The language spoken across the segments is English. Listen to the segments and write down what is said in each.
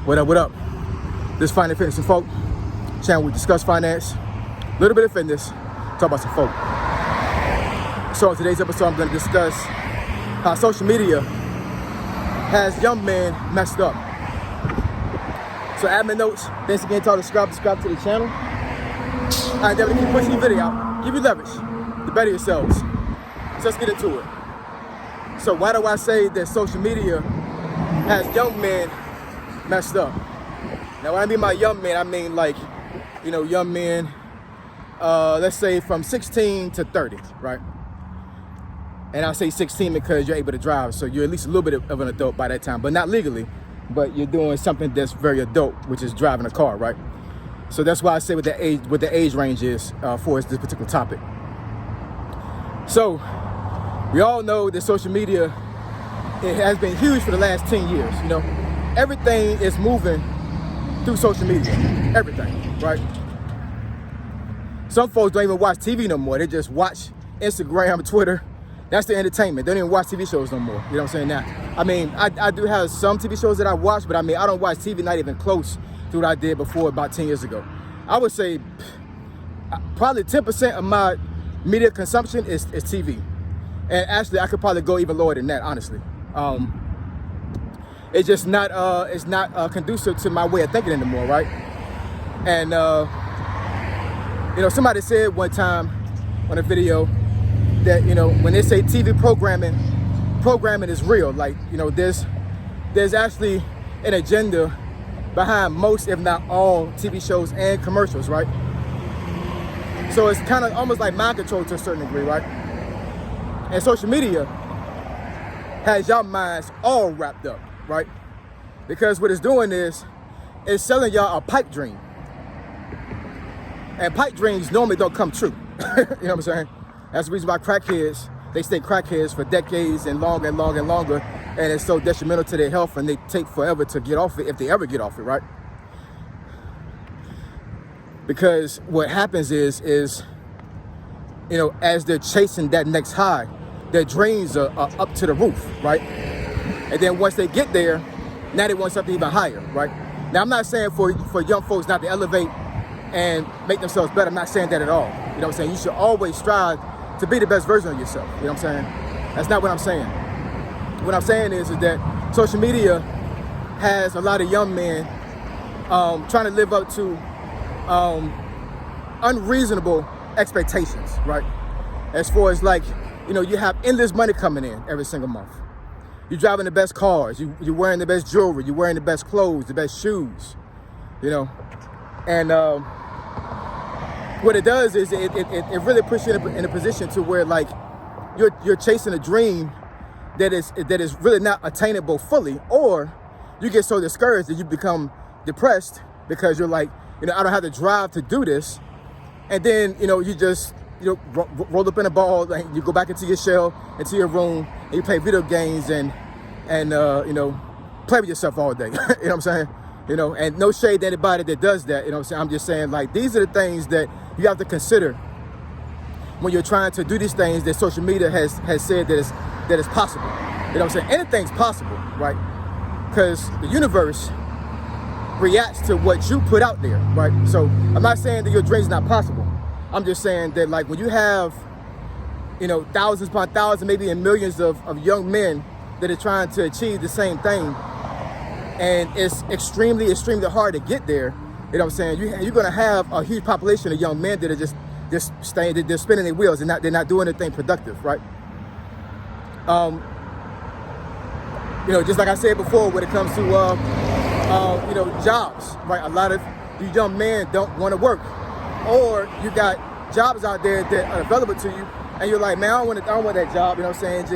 What up, what up? This is Finance, Fitness, and Folk channel. We discuss finance, a little bit of fitness, talk about some folk. So in today's episode, I'm going to discuss how social media has young men messed up. So admin notes, thanks again to all the subscribe to the channel. I endeavor to keep pushing the video out, give you leverage to better yourselves. So let's get into it. So why do I say that social media has young men messed up? Now when I mean by young men, I mean like, young men, let's say from 16 to 30, right? And I say 16 because you're able to drive, so you're at least a little bit of an adult by that time, but not legally, but you're doing something that's very adult, which is driving a car, right? So that's why I say what the age range is for this particular topic. So we all know that social media, it has been huge for the last 10 years. Everything is moving through social media, everything, right? Some folks don't even watch TV no more. They just watch Instagram, Twitter. That's the entertainment. They don't even watch TV shows no more. You know what I'm saying? Now, I do have some TV shows that I watch, but I don't watch TV not even close to what I did before about 10 years ago. I would say probably 10% of my media consumption is TV. And actually, I could probably go even lower than that, honestly. It's just not conducive to my way of thinking anymore, right? And somebody said one time on a video that when they say TV programming is real. Like there's actually an agenda behind most, if not all, TV shows and commercials, right? So it's kind of almost like mind control to a certain degree, right? And social media has y'all minds all wrapped up, right? Because what it's doing is it's selling y'all a pipe dream. And pipe dreams normally don't come true. You know what I'm saying? That's the reason why crackheads, they stay crackheads for decades and longer and longer and longer. And it's so detrimental to their health, and they take forever to get off it, if they ever get off it, right? Because what happens is as they're chasing that next high, their dreams are up to the roof, right? And then once they get there, now they want something even higher, right? Now, I'm not saying for young folks not to elevate and make themselves better. I'm not saying that at all. You know what I'm saying? You should always strive to be the best version of yourself. You know what I'm saying? That's not what I'm saying. What I'm saying is that social media has a lot of young men trying to live up to unreasonable expectations, right? As far as you have endless money coming in every single month. You're driving the best cars. You're wearing the best jewelry. You're wearing the best clothes, the best shoes, And what it does is it really puts you in a position to where you're chasing a dream that is really not attainable fully, or you get so discouraged that you become depressed because you're like, I don't have the drive to do this. And then, you just, roll up in a ball, and you go back into your shell, into your room, and you play video games and play with yourself all day. You know what I'm saying? And no shade to anybody that does that. You know what I'm saying? I'm just saying, these are the things that you have to consider when you're trying to do these things that social media has said that is possible. You know what I'm saying? Anything's possible, right? Because the universe reacts to what you put out there, right? So I'm not saying that your dream's not possible. I'm just saying that when you have, thousands upon thousands, maybe in millions of young men that are trying to achieve the same thing, and it's extremely, extremely hard to get there, you know what I'm saying? You're going to have a huge population of young men that are just staying, they're spinning their wheels and they're not doing anything productive, right? Just like I said before, when it comes to, jobs, right? A lot of you young men don't want to work, or you got jobs out there that are available to you, and you're like, man, I don't want that job. You know what I'm saying? It's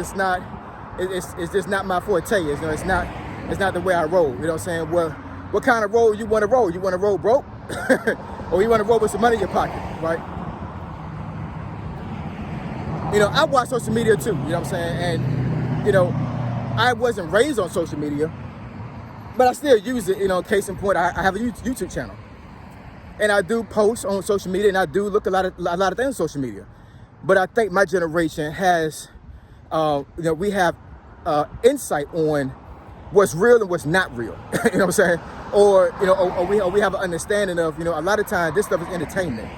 just not my forte. It's not the way I roll. You know what I'm saying? Well, what kind of roll you want to roll? You want to roll broke, or you want to roll with some money in your pocket, right? I watch social media too. You know what I'm saying? And I wasn't raised on social media, but I still use it. Case in point, I have a YouTube channel, and I do post on social media, and I do look a lot of things on social media. But I think my generation has, we have insight on what's real and what's not real. You know what I'm saying? Or, you know, or we have an understanding of, you know, a lot of times this stuff is entertainment.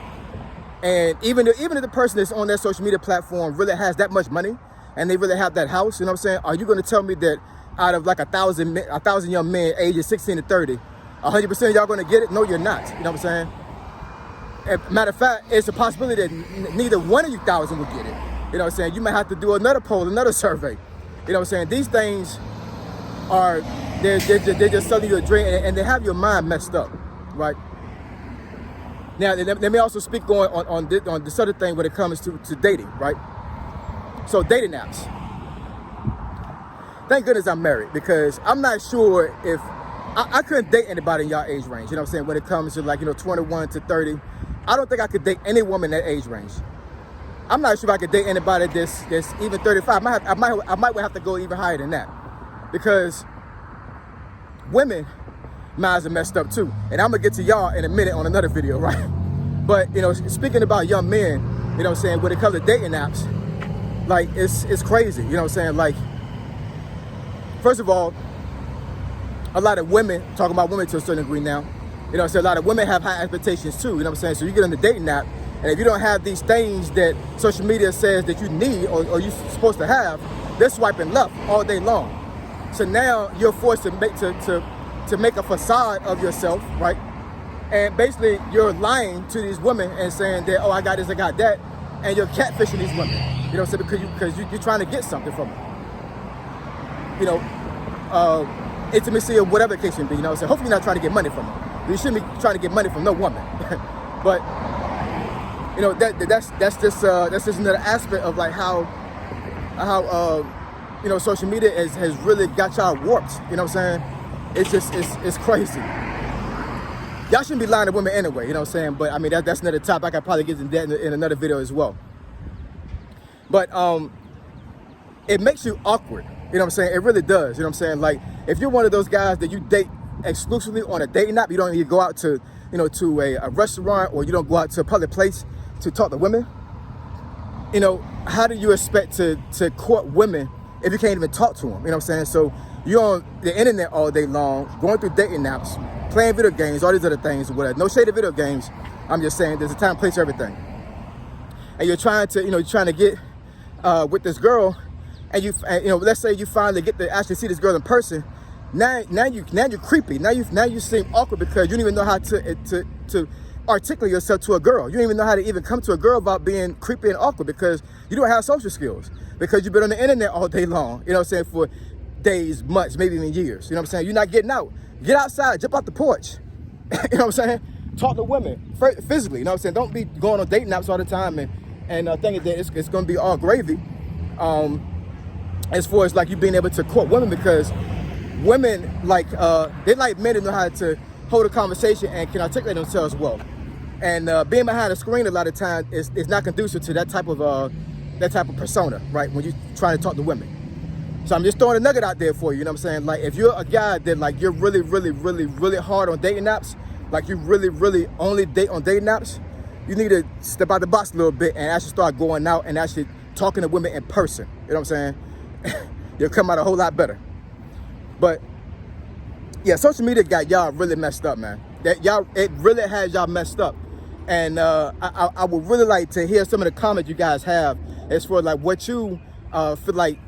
And even if the person that's on that social media platform really has that much money and they really have that house, you know what I'm saying? Are you going to tell me that out of like 1,000 young men ages 16 to 30, 100% of y'all going to get it? No, you're not. You know what I'm saying? And matter of fact, it's a possibility that neither one of you 1,000 will get it. You know what I'm saying? You might have to do another poll, another survey. You know what I'm saying? These things are, they're just selling you a dream, and they have your mind messed up, right? Now, let me also speak on this other thing when it comes to dating, right? So dating apps. Thank goodness I'm married, because I'm not sure if, I couldn't date anybody in y'all age range, you know what I'm saying? When it comes to, like, you know, 21 to 30, I don't think I could date any woman that age range. I'm not sure if I could date anybody that's even 35. I might have to go even higher than that, because women minds are messed up too. And I'm gonna get to y'all in a minute on another video, right? But, you know, speaking about young men, you know what I'm saying, when it comes to dating apps, like, it's crazy, you know what I'm saying? Like, first of all, a lot of women, talking about women to a certain degree now, you know what I'm saying, a lot of women have high expectations too, you know what I'm saying? So you get on the dating app, and if you don't have these things that social media says that you need or you're supposed to have, they're swiping left all day long. So now you're forced to make a facade of yourself, right? And basically you're lying to these women and saying that, oh, I got this, I got that, and you're catfishing these women. You know what I'm saying? Because you're trying to get something from them. You know, intimacy or whatever the case may be. You know what I'm saying? Hopefully you're not trying to get money from them. You shouldn't be trying to get money from no woman. But you know, that's just another aspect of like how you know, social media has really got y'all warped. You know what I'm saying? It's crazy. Y'all shouldn't be lying to women anyway, you know what I'm saying? But I mean, that's another topic. I could probably get into that in another video as well. But it makes you awkward, you know what I'm saying? It really does, you know what I'm saying? Like, if you're one of those guys that you date exclusively on a dating app, you don't even go out to, you know, to a restaurant, or you don't go out to a public place to talk to women, you know, how do you expect to court women if you can't even talk to them? You know what I'm saying? So you're on the internet all day long, going through dating apps, playing video games, all these other things, whatever. No shade of video games. I'm just saying there's a time, place, everything. And you're trying to get with this girl, and you know, let's say you finally get to actually see this girl in person. Now you're creepy. Now you seem awkward because you don't even know how to articulate yourself to a girl. You don't even know how to even come to a girl without being creepy and awkward, because you don't have social skills, because you've been on the internet all day long, you know what I'm saying, for days, months, maybe even years. You know what I'm saying? You're not getting out. Get outside, jump out the porch. You know what I'm saying? Talk to women physically, you know what I'm saying? Don't be going on dating apps all the time and thinking that it's going to be all gravy. As far as like you being able to court women, because women, like, they like men to know how to hold a conversation and can articulate themselves well. And being behind a screen a lot of times is not conducive to that type of persona, right? When you try to talk to women. So I'm just throwing a nugget out there for you, you know what I'm saying? Like, if you're a guy that, like, you're really, really, really, really hard on dating apps, like you really, really only date on dating apps, you need to step out the box a little bit and actually start going out and actually talking to women in person. You know what I'm saying? You'll come out a whole lot better. But yeah, social media got y'all really messed up, man. It really has y'all messed up. And I would really like to hear some of the comments you guys have as for like what you feel like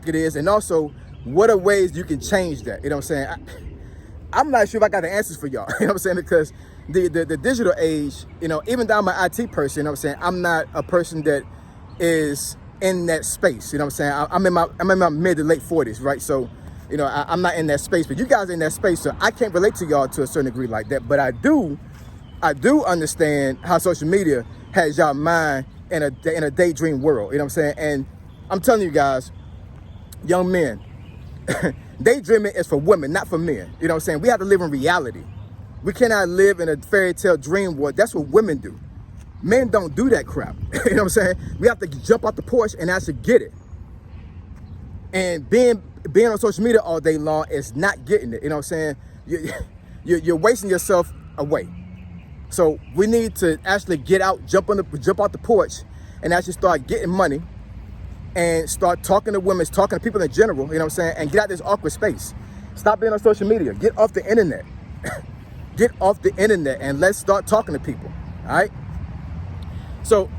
it is, and also what are ways you can change that. You know what I'm saying? I'm not sure if I got the answers for y'all. You know what I'm saying? Because the digital age, you know, even though I'm an IT person, you know what I'm saying, I'm not a person that is in that space. You know what I'm saying? I'm in my mid to late 40s, right? So, you know, I'm not in that space, but you guys are in that space, so I can't relate to y'all to a certain degree like that. But I do understand how social media has y'all mind in a daydream world. You know what I'm saying? And I'm telling you guys, young men, daydreaming is for women, not for men. You know what I'm saying? We have to live in reality. We cannot live in a fairy tale dream world. That's what women do. Men don't do that crap. You know what I'm saying? We have to jump off the porch and actually get it. And being on social media all day long is not getting it. You know what I'm saying? You're wasting yourself away. So we need to actually get out, jump off the porch, and actually start getting money and start talking to women, talking to people in general, you know what I'm saying, and get out this awkward space. Stop being on social media. Get off the internet. Get off the internet and let's start talking to people, all right? So,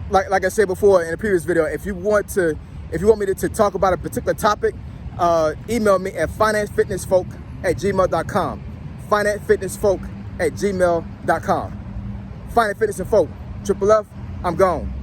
like I said before in the previous video, if you want me to talk about a particular topic, email me at financefitnessfolk@gmail.com. financefitnessfolk@gmail.com. Finance, Fitness, and Folk. Triple F, I'm gone.